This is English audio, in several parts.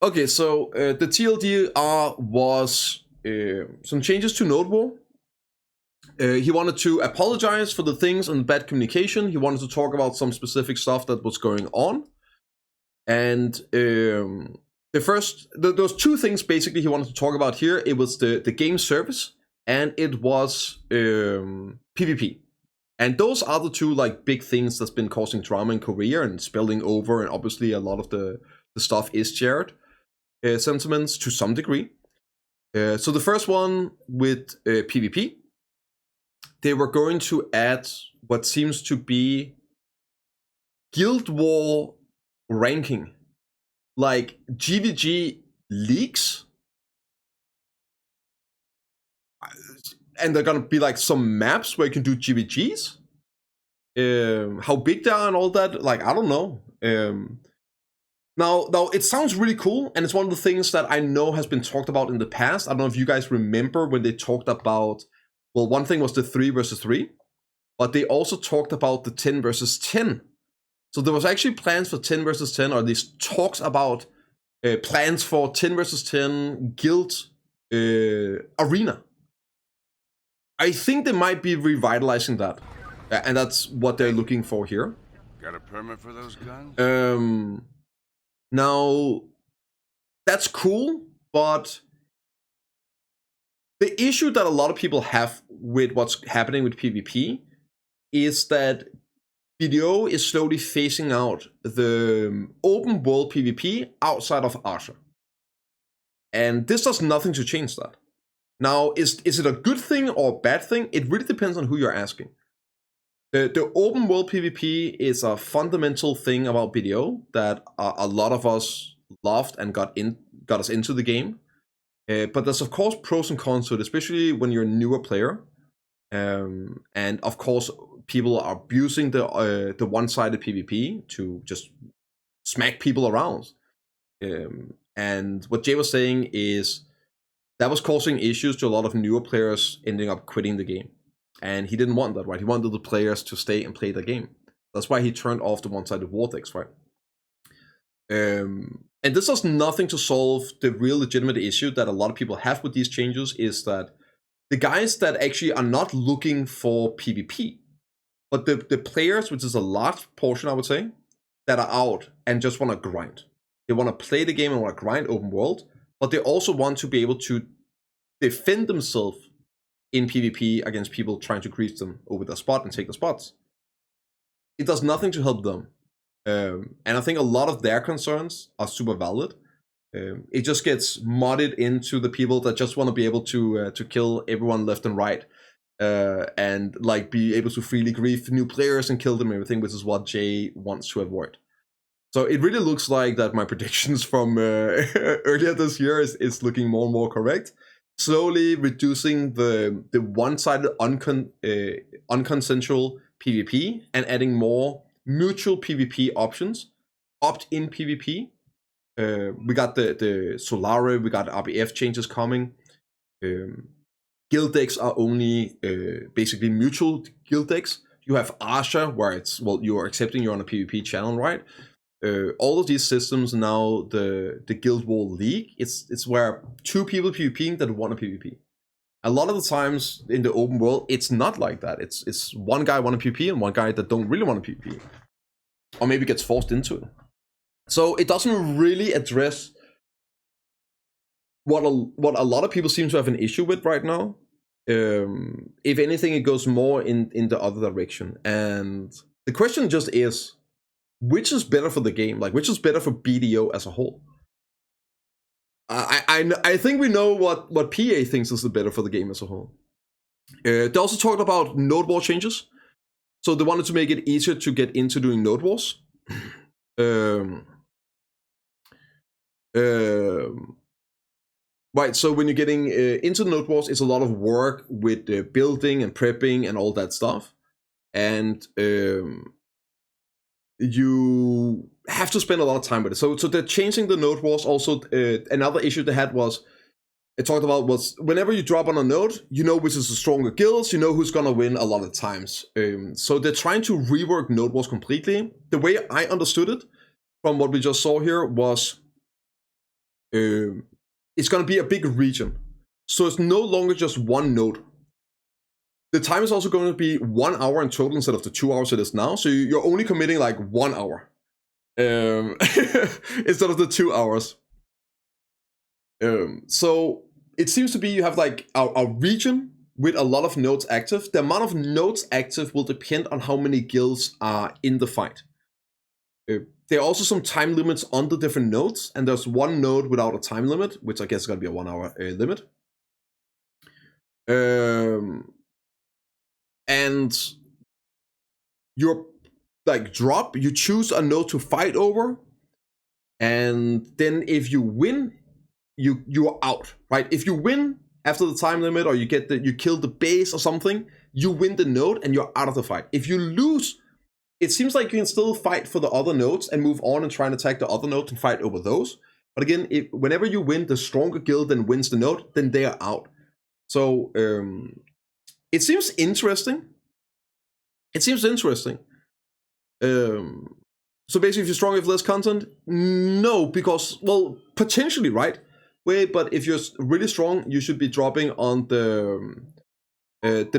Okay, so the TLDR was some changes to Node Wall. He wanted to apologize for the things and bad communication. He wanted to talk about some specific stuff that was going on. And those two things basically he wanted to talk about here. It was the game service and it was PvP. And those are the two like big things that's been causing drama in Korea and spilling over. And obviously a lot of the stuff is shared sentiments to some degree. So the first one with PvP, they were going to add what seems to be Guild War ranking, like GVG leagues, and they're gonna be like some maps where you can do GVGs. How big they are and all that, like I don't know. Now it sounds really cool, and it's one of the things that I know has been talked about in the past. I don't know if you guys remember when they talked about. Well, one thing was the 3 versus 3, but they also talked about the 10 versus 10. So there was actually plans for 10 versus 10, or these talks about plans for 10 versus 10 guild arena. I think they might be revitalizing that, and that's what they're looking for here. Got a permit for those guns? Now, that's cool, but the issue that a lot of people have with what's happening with PvP is that BDO is slowly phasing out the open world PvP outside of AARK. And this does nothing to change that. Now, is it a good thing or a bad thing? It really depends on who you're asking. The open world PvP is a fundamental thing about BDO that a lot of us loved and got us into the game. But there's of course pros and cons to it, especially when you're a newer player. And of course, people are abusing the one-sided PvP to just smack people around. And what Jay was saying is that was causing issues to a lot of newer players ending up quitting the game. And he didn't want that, right? He wanted the players to stay and play the game. That's why he turned off the one-sided vortex, right? And this does nothing to solve the real legitimate issue that a lot of people have with these changes, is that the guys that actually are not looking for PvP, but the players, which is a large portion, I would say, that are out and just want to grind. They want to play the game and want to grind open world, but they also want to be able to defend themselves in PvP against people trying to creep them over their spot and take the spots. It does nothing to help them. And I think a lot of their concerns are super valid. It just gets modded into the people that just want to be able to kill everyone left and right, and like be able to freely grief new players and kill them and everything, which is what Jay wants to avoid. So it really looks like that my predictions from earlier this year is looking more and more correct. Slowly reducing the one-sided unconsensual PvP and adding more mutual PvP options, opt-in PvP. We got the Solare, we got RBF changes coming. Guild decks are only basically mutual guild decks. You have Arsha, where it's, well, you're accepting you're on a PvP channel, right? All of these systems now, the Guild War League, it's where two people PvPing that want a PvP. A lot of the times in the open world, it's not like that. It's one guy want a PvP and one guy that don't really want a PvP, or maybe gets forced into it. So it doesn't really address what a lot of people seem to have an issue with right now. If anything, it goes more in the other direction. And the question just is, which is better for the game? Like, which is better for BDO as a whole? I think we know what PA thinks is the better for the game as a whole. They also talked about node war changes. So they wanted to make it easier to get into doing node wars. Right, so when you're getting into the node wars, it's a lot of work with building and prepping and all that stuff. And you have to spend a lot of time with it. So they're changing the node wars. Also, another issue they had was, it talked about was, whenever you drop on a node, you know which is the stronger guilds, you know who's gonna win a lot of times. So they're trying to rework node wars completely. The way I understood it, from what we just saw here, was it's going to be a big region. So it's no longer just one node. The time is also going to be 1 hour in total instead of the 2 hours it is now. So you're only committing like 1 hour instead of the 2 hours. So it seems to be you have like a region with a lot of nodes active. The amount of nodes active will depend on how many guilds are in the fight. There are also some time limits on the different nodes, and there's one node without a time limit, which I guess is going to be a 1 hour limit. And your like drop, you choose a node to fight over, and then if you win, you are out, right? If you win after the time limit, or you kill the base or something, you win the node and you're out of the fight. If you lose, it seems like you can still fight for the other nodes and move on and try and attack the other nodes and fight over those. But again, whenever you win, the stronger guild then wins the node, then they are out. So it seems interesting. So basically, if you're strong with less content, no, because, well, potentially, right? Wait, but if you're really strong, you should be dropping on the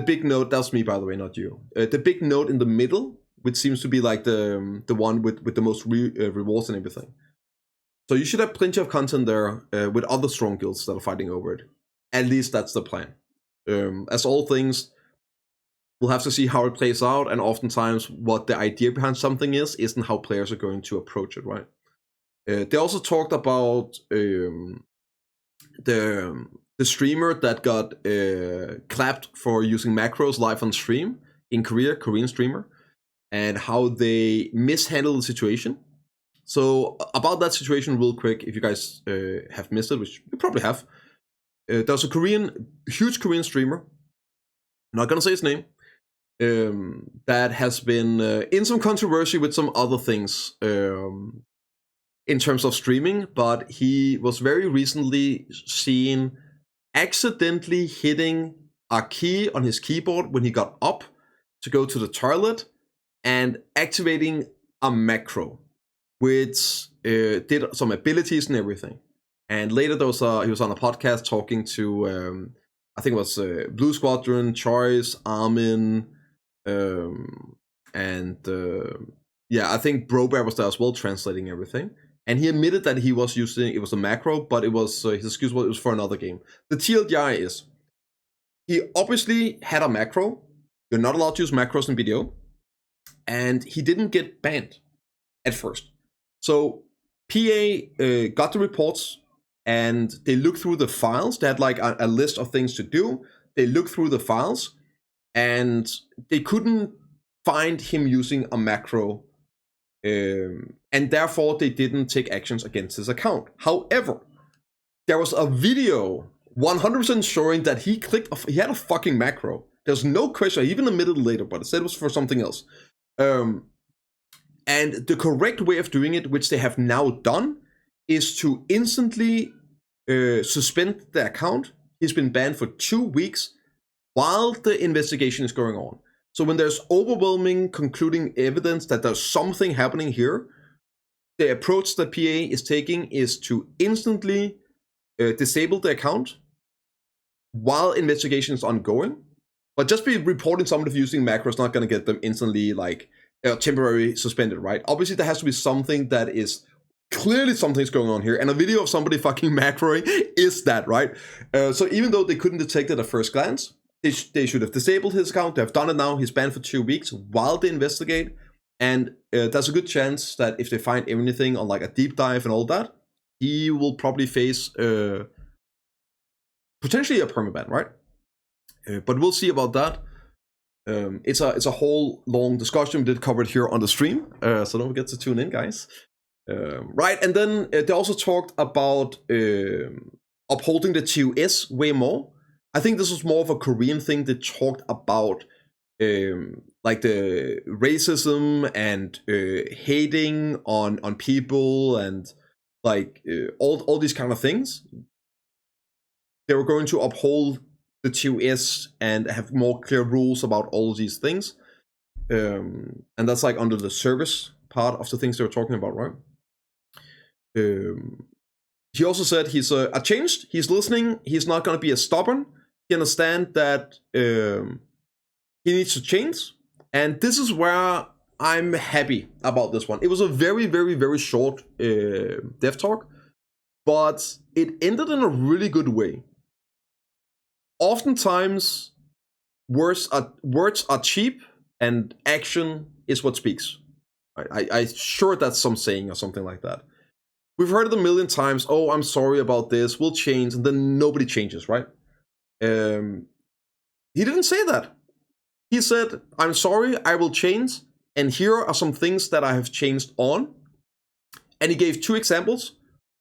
big node. That's me, by the way, not you. The big node in the middle, which seems to be like the one with the most rewards and everything. So you should have plenty of content there with other strong guilds that are fighting over it. At least that's the plan. As all things, we'll have to see how it plays out, and oftentimes what the idea behind something isn't how players are going to approach it, right? They also talked about the streamer that got clapped for using macros live on stream in Korea, Korean streamer, and how they mishandled the situation. So about that situation real quick, if you guys have missed it, which you probably have, there's a huge Korean streamer, I'm not gonna say his name, that has been in some controversy with some other things in terms of streaming, but he was very recently seen accidentally hitting a key on his keyboard when he got up to go to the toilet and activating a macro, which did some abilities and everything. And later he was on a podcast talking to, I think it was Blue Squadron, Choice, Armin, and I think Brobear was there as well, translating everything. And he admitted that he was using, it was a macro, but it was, his excuse was it was for another game. The TLDR is, he obviously had a macro. You're not allowed to use macros in BDO. And he didn't get banned at first. So PA got the reports, and they looked through the files. They had like a list of things to do. They looked through the files, and they couldn't find him using a macro, and therefore they didn't take actions against his account. However, there was a video 100% showing that he had a fucking macro. There's no question. He even admitted later, but it said it was for something else. And the correct way of doing it, which they have now done, is to instantly suspend the account. He's been banned for 2 weeks while the investigation is going on. So when there's overwhelming concluding evidence that there's something happening here, the approach that PA is taking is to instantly disable the account while investigation is ongoing. But just be reporting somebody using macro is not going to get them instantly like temporarily suspended, right? Obviously there has to be something that is clearly something's going on here, and a video of somebody fucking macroing is that, right? So even though they couldn't detect it at first glance, they should have disabled his account. They have done it now. He's banned for 2 weeks while they investigate, and there's a good chance that if they find anything on like a deep dive and all that, he will probably face potentially a permaban, right? But we'll see about that. It's a whole long discussion. We did cover it here on the stream, so don't forget to tune in, guys. Right, and then they also talked about upholding the TOS way more. I think this was more of a Korean thing. They talked about like the racism and hating on people and like all these kind of things. They were going to uphold the TOS and have more clear rules about all of these things. And that's like under the service part of the things they were talking about, right? he also said he's changed. He's listening. He's not going to be as stubborn. He understands that he needs to change. And this is where I'm happy about this one. It was a very, very, very short dev talk, but it ended in a really good way. Oftentimes, words are cheap and action is what speaks. I'm sure that's some saying or something like that. We've heard it a million times. Oh, I'm sorry about this. We'll change. And then nobody changes, right? He didn't say that. He said, I'm sorry, I will change. And here are some things that I have changed on. And he gave 2 examples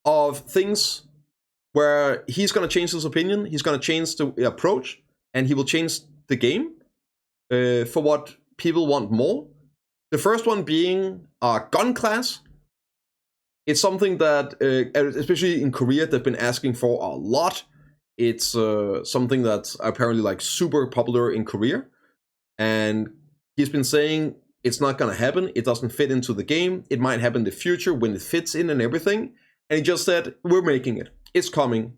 of things where he's going to change his opinion. He's going to change the approach. And he will change the game for what people want more. The first one being a gun class. It's something that, especially in Korea, they've been asking for a lot. It's something that's apparently like super popular in Korea. And he's been saying it's not going to happen. It doesn't fit into the game. It might happen in the future when it fits in and everything. And he just said, we're making it. It's coming.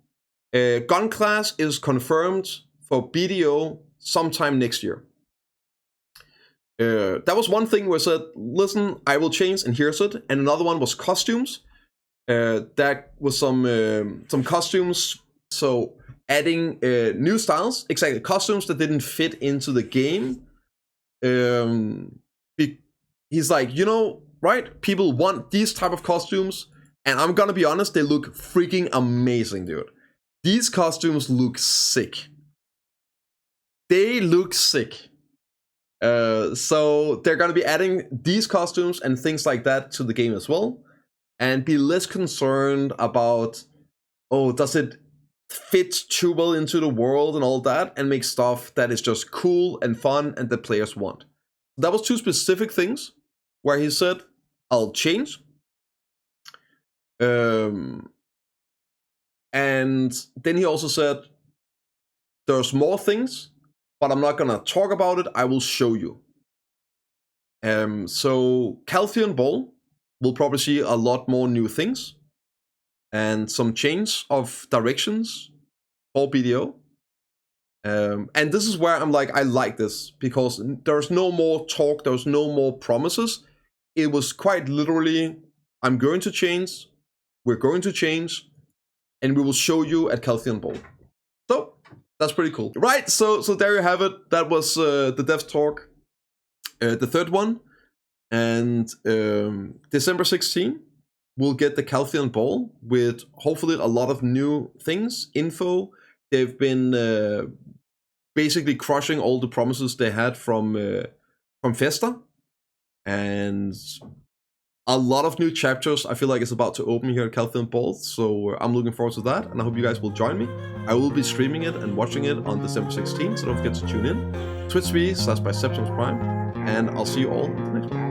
Gun class is confirmed for BDO sometime next year. That was one thing where I said, listen, I will change, and here's it. And another one was costumes. That was some costumes. So adding new styles, exactly, costumes that didn't fit into the game. He's like, you know, right? People want these type of costumes. And I'm gonna be honest, they look freaking amazing, dude. These costumes look sick. They look sick. So they're gonna be adding these costumes and things like that to the game as well. And be less concerned about, oh, does it fit too well into the world and all that, and make stuff that is just cool and fun and that players want. That was 2 specific things where he said, I'll change. And then he also said, there's more things, but I'm not gonna talk about it, I will show you. So Caltheon Ball will probably see a lot more new things and some change of directions for BDO. And this is where I'm like, I like this, because there's no more talk, there's no more promises. It was quite literally, I'm going to change, we're going to change, and we will show you at Caltheon Ball. So that's pretty cool. Right, so there you have it. That was the dev talk, the 3rd one. And December 16, we'll get the Caltheon Ball with hopefully a lot of new things, info. They've been basically crushing all the promises they had from Festa. And a lot of new chapters I feel like is about to open here at Caltheon Ball. So I'm looking forward to that, and I hope you guys will join me. I will be streaming it and watching it on December 16th, so don't forget to tune in. Twitch.tv/BiceptimusPrime, and I'll see you all in the next one.